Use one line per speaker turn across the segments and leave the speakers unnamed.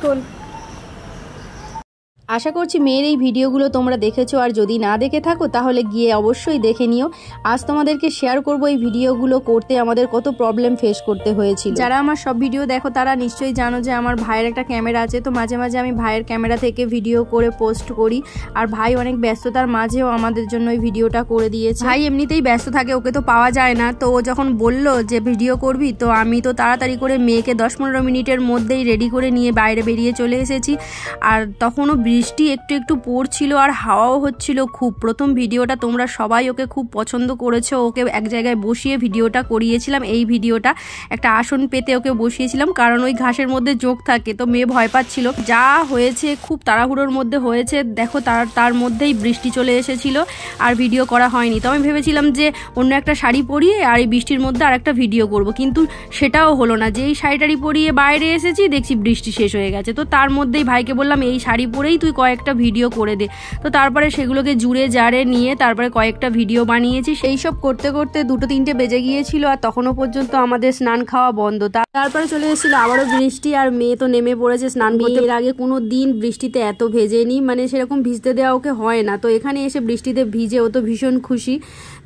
তোল। আশা করছি মেয়ের এই ভিডিওগুলো তোমরা দেখেছো, আর যদি না দেখে থাকো তাহলে গিয়ে অবশ্যই দেখে নিও। আজ তোমাদেরকে শেয়ার করব এই ভিডিওগুলো করতে আমাদের কত প্রবলেম ফেস করতে হয়েছিল। যারা আমার সব ভিডিও দেখো তারা নিশ্চয়ই জানো যে আমার ভাইয়ের একটা ক্যামেরা আছে, তো মাঝে মাঝে আমি ভাইয়ের ক্যামেরা থেকে ভিডিও করে পোস্ট করি। আর ভাই অনেক ব্যস্ততার মাঝেও আমাদের জন্য এই ভিডিওটা করে দিয়েছে। ভাই এমনিতেই ব্যস্ত থাকে, ওকে তো পাওয়া যায় না। তো ও যখন বলল যে ভিডিও করবি, তো আমি তো তাড়াতাড়ি করে মেয়েকে 10-15 মিনিটের মধ্যেই রেডি করে নিয়ে বাইরে বেরিয়ে চলে এসেছি। আর তখনও বৃষ্টি একটু একটু পড়ছিল আর হাওয়াও হচ্ছিল খুব। প্রথম ভিডিওটা তোমরা সবাই ওকে খুব পছন্দ করেছো, ওকে এক জায়গায় বসিয়ে ভিডিওটা করিয়েছিলাম। এই ভিডিওটা একটা আসন পেতে ওকে বসিয়েছিলাম, কারণ ওই ঘাসের মধ্যে জোক থাকে, তো মেয়ে ভয় পাচ্ছিল। যা হয়েছে খুব তাড়াহুড়োর মধ্যে হয়েছে, দেখো তার মধ্যেই বৃষ্টি চলে এসেছিল আর ভিডিও করা হয়নি। তো আমি ভেবেছিলাম যে অন্য একটা শাড়ি পরিয়ে আর এই বৃষ্টির মধ্যে আর একটা ভিডিও করব, কিন্তু সেটাও হলো না। যেই শাড়িটারি পরিয়ে বাইরে এসেছি দেখছি বৃষ্টি শেষ হয়ে গেছে। তো তার মধ্যেই ভাইকে বললাম এই শাড়ি পরেই তুই কয়েকটা ভিডিও করে দে। তো তারপরে সেগুলোকে জুড়ে জারে নিয়ে তারপরে কয়েকটা ভিডিও বানিয়েছি। সেই সব করতে করতে 2-3টে বেজে গিয়েছিল, আর তখনও পর্যন্ত আমাদের স্নান খাওয়া বন্ধ। তারপরে চলে এসেছিল আবারও বৃষ্টি, আর মেয়ে তো নেমে পড়েছে স্নান করতে। এর আগে কোনো দিন বৃষ্টিতে এত ভেজেনি, মানে সেরকম ভিজতে দেওয়া ওকে হয় না। তো এখানে এসে বৃষ্টিতে ভিজে ও তো ভীষণ খুশি।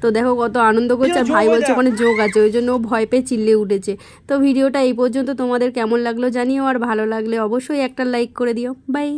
তো দেখো কত আনন্দ করছে, আর ভাই বলছে ওখানে যোগ আছে, ওই জন্য ও ভয় পেয়ে চিল্লে উঠেছে। তো ভিডিওটা এই পর্যন্ত, তোমাদের কেমন লাগলো জানিও, আর ভালো লাগলে অবশ্যই একটা লাইক করে দিও। বাই।